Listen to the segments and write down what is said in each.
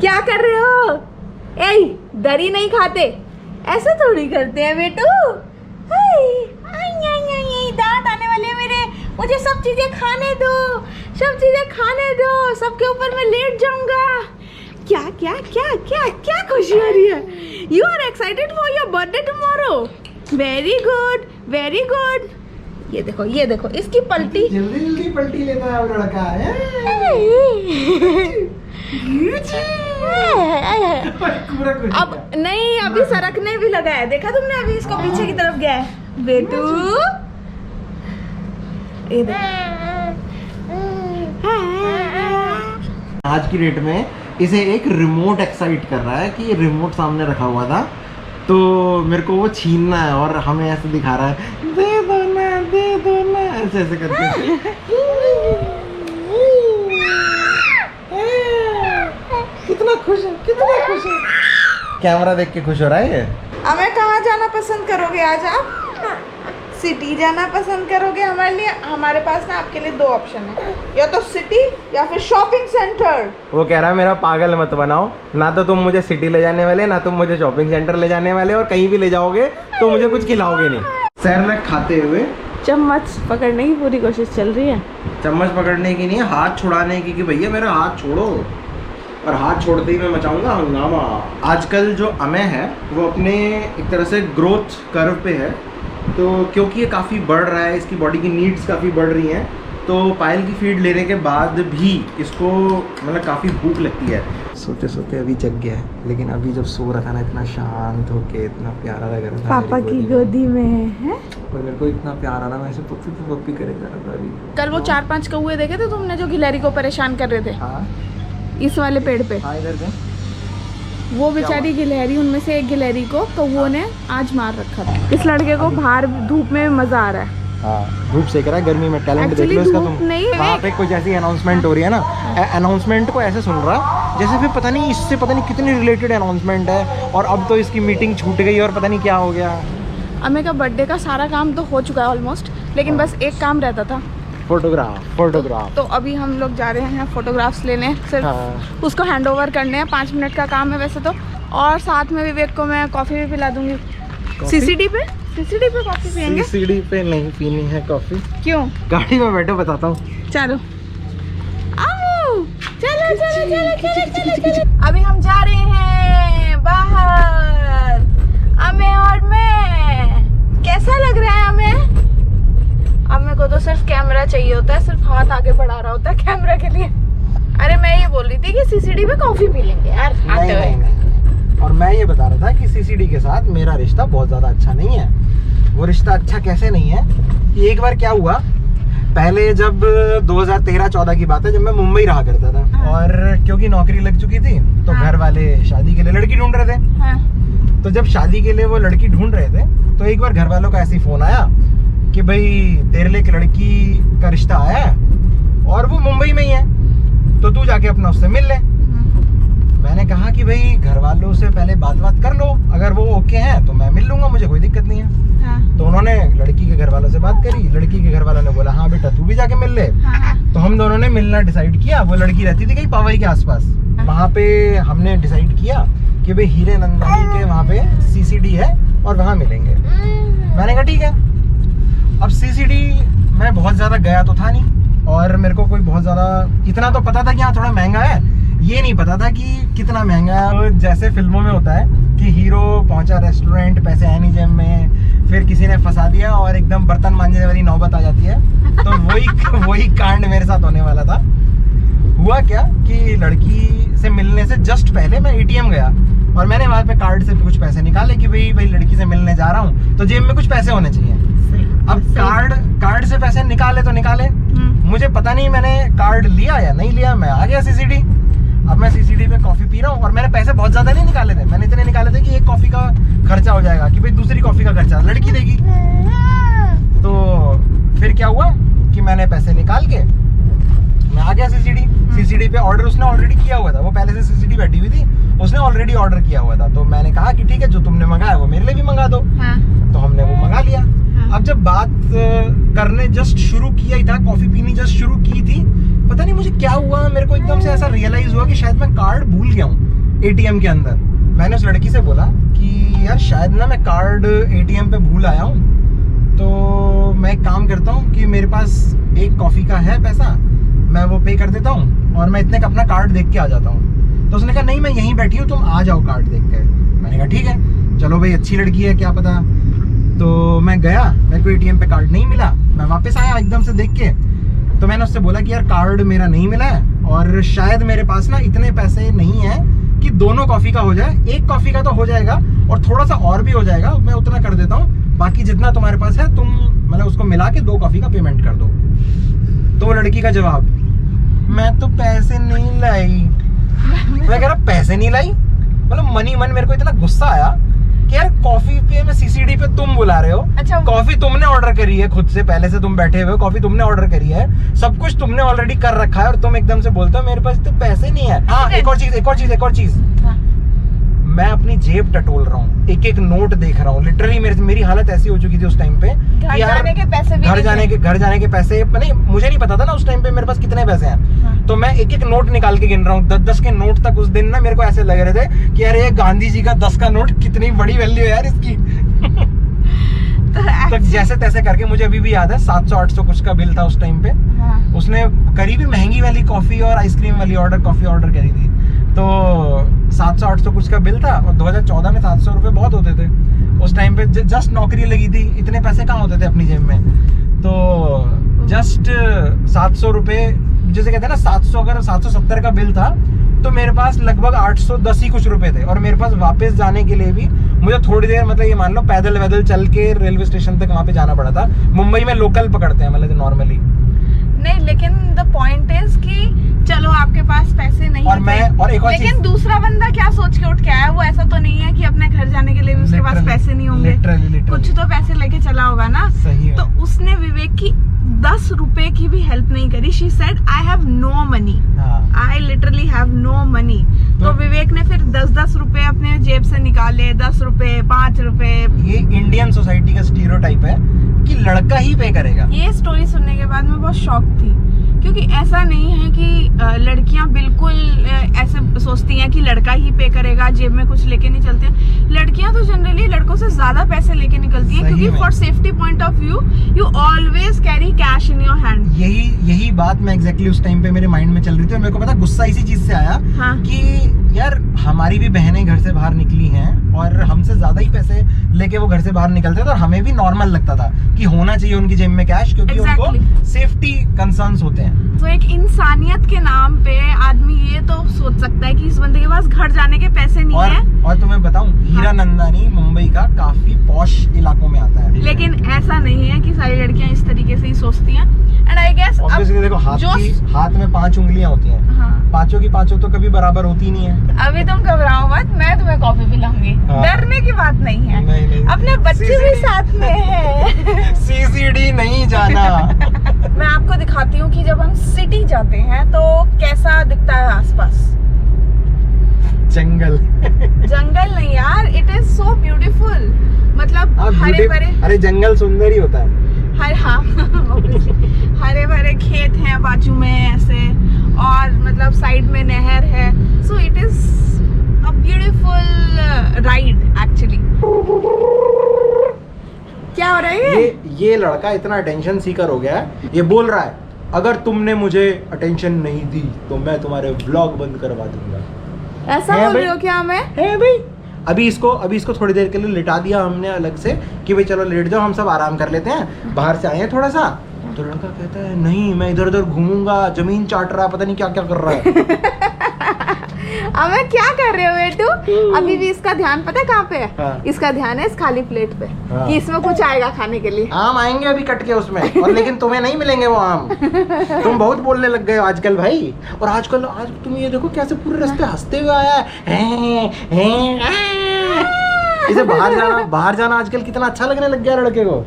क्या कर रहे हो? ए, दरी नहीं खाते, ऐसे थोड़ी करते हैं बेटू। दांत आने वाले हैं मेरे, मुझे सब चीजें खाने दो, सब चीजें खाने दो, सबके ऊपर मैं लेट जाऊंगा। क्या क्या क्या क्या क्या खुशी हो रही है? You are excited for your birthday tomorrow. Very good, very good. ये देखो इसकी पलटी, जल्दी जल्दी पलटी लेता है वो लड़का है। अब नहीं, अभी सरकने भी लगा है, देखा तुमने? अभी इसको पीछे की तरफ गया है बेटू। आज की डेट में इसे एक रिमोट एक्साइट कर रहा है कि ये रिमोट सामने रखा हुआ था तो मेरे को वो छीनना है, और हमें ऐसे दिखा रहा है दे दो ना ऐसे ऐसे करके। कितना खुश है, कितना खुश है। कैमरा देख के खुश हो रहा है ये। हमें कहाँ जाना पसंद करोगे आज आप? सिटी जाना पसंद करोगे हमारे लिए? हमारे पास ना आपके लिए दो ऑप्शन है, या तो सिटी या फिर शॉपिंग सेंटर। वो कह रहा है मेरा पागल मत बनाओ, ना तो तुम मुझे सिटी ले जाने वाले, ना तुम मुझे शॉपिंग सेंटर ले जाने वाले, और कहीं भी ले जाओगे तो मुझे कुछ खिलाओगे नहीं। सैरलैक खाते हुए चम्मच पकड़ने की पूरी कोशिश चल रही है। चम्मच पकड़ने की नहीं, हाथ छुड़ाने की, कि भैया मेरा हाथ छोड़ो, और हाथ छोड़ते ही मैं मचाऊंगा हंगामा। आजकल जो अमेय है वो अपने एक तरह से ग्रोथ कर्व पे है, तो क्योंकि ये काफ़ी बढ़ रहा है, इसकी बॉडी की नीड्स काफ़ी बढ़ रही हैं, तो पायल की फीड लेने के बाद भी इसको मतलब काफ़ी भूख लगती है। सोते सोते अभी जग गया है, लेकिन अभी जब सो रखा ना इतना शांत होके, इतना प्यारा लग रहा था पापा की गोदी में है। और मेरे को इतना प्यार आ रहा, मैं ऐसे पप्पी पप्पी करे जा रहा था अभी। कल वो 4-5 कौवे देखे थे तुमने जो गिलहरी को परेशान कर रहे थे? हाँ, इस वाले पेड़ पे। हाँ इधर से वो बेचारी गिलहरी, उनमें से एक गिलहरी को कौवों ने आज मार रखा था। इस लड़के को बाहर धूप में मजा आ रहा है। हाँ, धूप सेक रहा है, गर्मी में टैलेंट देख लो इसका तुम। वहाँ पे कुछ ऐसी अनाउंसमेंट हो रही है ना, अनाउंसमेंट को ऐसे सुन रहा जैसे फिर पता नहीं इससे पता नहीं कितनी रिलेटेड अनाउंसमेंट है, और अब तो इसकी मीटिंग छूट गई और पता नहीं क्या हो गया। अमे का बर्थडे का सारा काम तो हो चुका है ऑलमोस्ट, लेकिन बस एक काम रहता था, फोटोग्राफ। तो अभी हम लोग जा रहे हैं फोटोग्राफ्स लेने, सिर्फ उसको हैंड ओवर करने हैं। 5 मिनट का काम है वैसे तो, और साथ में विवेक को मैं कॉफ़ी भी पिला दूंगी। सीसीडी पे कॉफ़ी पियेंगे। सीसीडी पे नहीं पीनी है कॉफ़ी। क्यों? गाड़ी में बैठो, बताता हूँ। चलो चलो। अभी हम जा रहे हैं बाहर, अमे और मैं। कैसा लग रहा है हमें? अम्मे को तो सिर्फ कैमरा चाहिए होता है, सिर्फ हाथ आगे बढ़ा रहा होता है कैमरा के लिए। अरे मैं ये बोल रही थी कि सीसीडी पे कॉफी पी लेंगे यार आते हुए। और मैं ये बता रहा था कि सीसीडी के साथ मेरा रिश्ता बहुत ज्यादा अच्छा नहीं है। वो रिश्ता अच्छा कैसे नहीं है कि एक बार क्या हुआ, पहले जब 2013-14 की बात है, जब मैं मुंबई रहा करता था, और क्योंकि नौकरी लग चुकी थी तो घर वाले शादी के लिए लड़की ढूंढ रहे थे। तो जब शादी के लिए वो लड़की ढूंढ रहे थे तो एक बार घर वालों का ऐसे फोन आया कि भाई तेरे लिए एक लड़की का रिश्ता आया है और वो मुंबई में ही है, तो तू जाके अपना उससे मिल ले। मैंने कहा कि भाई घर वालों से पहले बात कर लो, अगर वो ओके हैं तो मैं मिल लूंगा, मुझे कोई दिक्कत नहीं है। हाँ। तो उन्होंने लड़की के घर वालों से बात करी, लड़की के घर वालों ने बोला हाँ बेटा तू भी जाके मिल ले। हाँ। तो हम दोनों ने मिलना डिसाइड किया। वो लड़की रहती थी कहीं पावई के आसपास। हाँ। वहाँ पे हमने डिसाइड किया कि भाई हीरे नंदानी के वहाँ पे सीसीडी है और वहाँ मिलेंगे। मैंने कहा ठीक है। अब सीसीडी मैं बहुत ज़्यादा गया तो था नहीं, और मेरे को कोई बहुत ज़्यादा, इतना तो पता था कि हाँ थोड़ा महंगा है, ये नहीं पता था कि कितना महंगा है। तो जैसे फिल्मों में होता है कि हीरो पहुंचा रेस्टोरेंट, पैसे है नहीं जेब में, फिर किसी ने फंसा दिया और एकदम बर्तन मांजने वाली नौबत आ जाती है, तो वही कांड मेरे साथ होने वाला था। हुआ क्या कि लड़की से मिलने से जस्ट पहले मैं एटीएम गया और मैंने वहाँ पे कार्ड से कुछ पैसे निकाले कि भाई लड़की से मिलने जा रहा हूँ तो जेब में कुछ पैसे होने चाहिए। अब कार्ड से पैसे निकाले तो निकाले, मुझे पता नहीं मैंने कार्ड लिया या नहीं लिया, मैं आ गया सीसीडी। अब मैं सीसीडी पे कॉफी पी रहा हूँ और मैंने पैसे बहुत ज्यादा नहीं निकाले थे, मैंने इतने निकाले थे कि एक कॉफी का खर्चा हो जाएगा, कि भाई दूसरी कॉफी का खर्चा लड़की देगी। तो फिर क्या हुआ कि मैंने पैसे निकाल के मैं आ गया सीसीडी पे। ऑर्डर उसने ऑलरेडी किया हुआ था, वो पहले से सीसीडी बैठी हुई थी, उसने ऑलरेडी ऑर्डर किया हुआ था। तो मैंने कहा कि ठीक है जो तुमने मंगाया वो मेरे लिए भी मंगा दो। हाँ। तो हमने वो मंगा लिया। हाँ। अब जब बात करने जस्ट शुरू किया ही था, कॉफी पीनी जस्ट शुरू की थी, पता नहीं मुझे क्या हुआ, मेरे को एकदम से ऐसा रियलाइज हुआ कि शायद मैं कार्ड भूल गया हूँ। एटीएम के अंदर। मैंने उस लड़की से बोला कि यार शायद ना मैं कार्ड एटीएम पे भूल आया हूँ, तो मैं एक काम करता हूँ कि मेरे पास एक कॉफ़ी का है पैसा, मैं वो पे कर देता हूँ और मैं इतने का अपना कार्ड देख के आ जाता हूँ। तो उसने कहा नहीं मैं यहीं बैठी हूँ, तुम आ जाओ कार्ड देख के। मैंने कहा ठीक है, चलो भाई अच्छी लड़की है क्या पता। तो मैं गया, मेरे को एटीएम पे कार्ड नहीं मिला, मैं वापस आया एकदम से देख के। तो मैंने उससे बोला कि यार कार्ड मेरा नहीं मिला है और शायद मेरे पास ना इतने पैसे नहीं है कि दोनों कॉफ़ी का हो जाए, एक कॉफ़ी का तो हो जाएगा और थोड़ा सा और भी हो जाएगा, मैं उतना कर देता हूँ, बाकी जितना तुम्हारे पास है तुम मतलब उसको मिला के 2 कॉफ़ी का पेमेंट कर दो। तो वो लड़की का जवाब, मैं तो पैसे नहीं लाई। मैं कह रहा पैसे नहीं लाई, मतलब मनी मन मेरे को इतना गुस्सा आया कि यार कॉफी पे मैं सीसीडी पे तुम बुला रहे हो। अच्छा, कॉफी तुमने ऑर्डर करी है खुद से, पहले से तुम बैठे हुए हो, कॉफी तुमने ऑर्डर करी है, सब कुछ तुमने ऑलरेडी कर रखा है और तुम एकदम से बोलते हो मेरे पास तो पैसे नहीं है। हाँ एक और चीज हाँ। मैं अपनी जेब टटोल रहा हूँ, एक एक नोट देख रहा हूँ। लिटरली मेरी हालत ऐसी हो चुकी थी उस टाइम पे, घर जाने के पैसे नहीं, मुझे नहीं पता था ना उस टाइम पे मेरे पास कितने पैसे हैं। हाँ। तो मैं एक एक नोट निकाल के गिन रहा हूँ, 10-10 के नोट तक उस दिन ना मेरे को ऐसे लग रहे थे कि यार ये गांधी जी का 10 का नोट कितनी बड़ी वैल्यू है यार इसकी। तो जैसे तैसे करके मुझे अभी भी याद है 700-800 कुछ का बिल था उस टाइम पे। हाँ। उसने करीब महंगी वाली कॉफी और आइसक्रीम वाली कॉफी ऑर्डर करी थी, तो 700-800 कुछ का बिल था। और 2014 में 700 रुपये बहुत होते थे उस टाइम पे, जस्ट नौकरी लगी थी, इतने पैसे कहाँ होते थे अपनी जेब में। तो जस्ट 700 रुपये, जैसे कहते हैं ना 700, अगर 770 का बिल था तो मेरे पास लगभग 810 ही कुछ रुपए थे। और मेरे पास वापस जाने के लिए भी मुझे थोड़ी देर, मतलब ये मान लो पैदल वैदल चल के रेलवे स्टेशन तक वहाँ पे जाना पड़ा था। मुंबई में लोकल पकड़ते हैं मतलब नॉर्मली नहीं, लेकिन द पॉइंट इज कि चलो आपके पास पैसे नहीं और मैं और एक और लेकिन दूसरा बंदा क्या सोच के उठ के आया, वो ऐसा तो नहीं है कि अपने घर जाने के लिए भी उसके पास पैसे नहीं होंगे, कुछ तो पैसे लेके चला होगा ना। सही है। तो उसने विवेक की 10 रुपए की भी हेल्प नहीं करी। She said I have no money, I literally have no money. तो विवेक ने फिर 10-10 रुपए अपने जेब से निकाले, 10 रुपए, 5 रुपए। ये इंडियन सोसाइटी का स्टीरियोटाइप है कि लड़का ही पे करेगा। ये स्टोरी सुनने के बाद मैं बहुत शॉक थी, क्योंकि ऐसा नहीं है कि लड़कियां बिल्कुल ऐसे सोचती हैं कि लड़का ही पे करेगा, जेब में कुछ लेके नहीं चलते हैं। लड़कियां तो जनरली लड़कों से ज्यादा पैसे लेके निकलती हैं, क्योंकि for safety point of view you always carry cash in your hand. यही बात मैं एग्जैक्टली उस टाइम पे मेरे माइंड में चल रही थी और मेरे को पता गुस्सा इसी चीज से आया। हाँ। कि यार हमारी भी बहनें घर से बाहर निकली हैं और हमसे ज्यादा ही पैसे लेके वो घर से बाहर निकलते थे और हमें भी नॉर्मल लगता था कि होना चाहिए उनकी जेब में कैश, क्योंकि उनको सेफ्टी कंसर्न्स होते हैं। तो एक इंसानियत के नाम पे आदमी ये तो सोच सकता है कि इस बंदे के पास घर जाने के पैसे नहीं है। और तुम्हें बताऊं, हीरा नंदानी मुंबई का काफी पॉश इलाकों में आता है, लेकिन ऐसा नहीं है कि सारी लड़कियां इस तरीके से ही सोचती हैं। एंड आई गेस देखो हाथ में 5 उंगलियां होती हैं। हाँ। पांचों की पांचों तो कभी बराबर होती नहीं है। अभी तुम घबराओ मत, मैं तुम्हें कॉफी पिलाऊंगी। हाँ। डरने की बात नहीं है। नहीं। अपने बच्चे भी साथ में है। सीसीडी नहीं जाना। मैं आपको दिखाती हूँ कि जब हम सिटी जाते हैं तो कैसा दिखता है आसपास। जंगल नहीं यार, इट इज सो ब्यूटीफुल। मतलब हरे भरे, अरे जंगल सुंदर ही होता है। हाँ हरे भरे खेत हैं बाजू में ऐसे, और मतलब साइड में नहर है। So it is a beautiful ride actually. क्या हो रहा है? ये लड़का इतना अटेंशन सीकर हो गया है, ये बोल रहा है अगर तुमने मुझे अटेंशन नहीं दी तो मैं तुम्हारे व्लॉग बंद करवा दूंगा। ऐसा बोल रहे हो क्या? मैं है भाई। अभी इसको थोड़ी देर के लिए लिटा दिया हमने अलग से कि भाई चलो लेट जाओ, हम सब आराम कर लेते हैं, बाहर से आए हैं थोड़ा सा। तो लड़का कहता है नहीं मैं इधर उधर घूमूंगा, जमीन चाट रहा है, पता नहीं क्या क्या कर रहा है। अबे क्या कर रहे हो बेटू? अभी भी इसका ध्यान पता है कहाँ पे है? हाँ। इसका ध्यान है इस खाली प्लेट पे। हाँ। कि इसमें कुछ आएगा खाने के लिए। आम आएंगे अभी कट के उसमें, और लेकिन तुम्हें नहीं मिलेंगे वो आम। तुम बहुत बोलने लग गए हो आजकल भाई। और आज तुम ये देखो कैसे पूरे रास्ते हंसते हुए आया है। इसे बाहर जाना आजकल कितना अच्छा लगने लग गया लड़के को।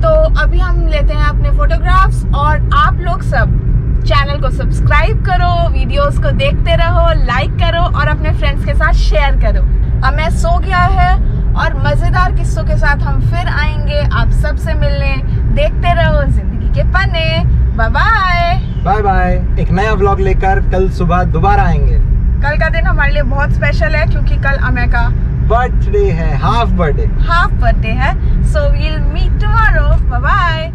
तो अभी हम लेते हैं अपने फोटोग्राफ्स, और आप लोग सब चैनल को सब्सक्राइब करो, वीडियोस को देखते रहो, लाइक करो और अपने फ्रेंड्स के साथ शेयर करो। हमें सो गया है और मजेदार किस्सों के साथ हम फिर आएंगे आप सबसे मिलने। देखते रहो जिंदगी के पन्ने। Bye bye. Bye bye. एक नया व्लॉग लेकर कल सुबह दोबारा आएंगे। कल का दिन हम हमारे लिए बहुत स्पेशल है क्योंकि कल अमे का बर्थडे है, हाफ बर्थडे है। So we'll meet tomorrow, bye bye.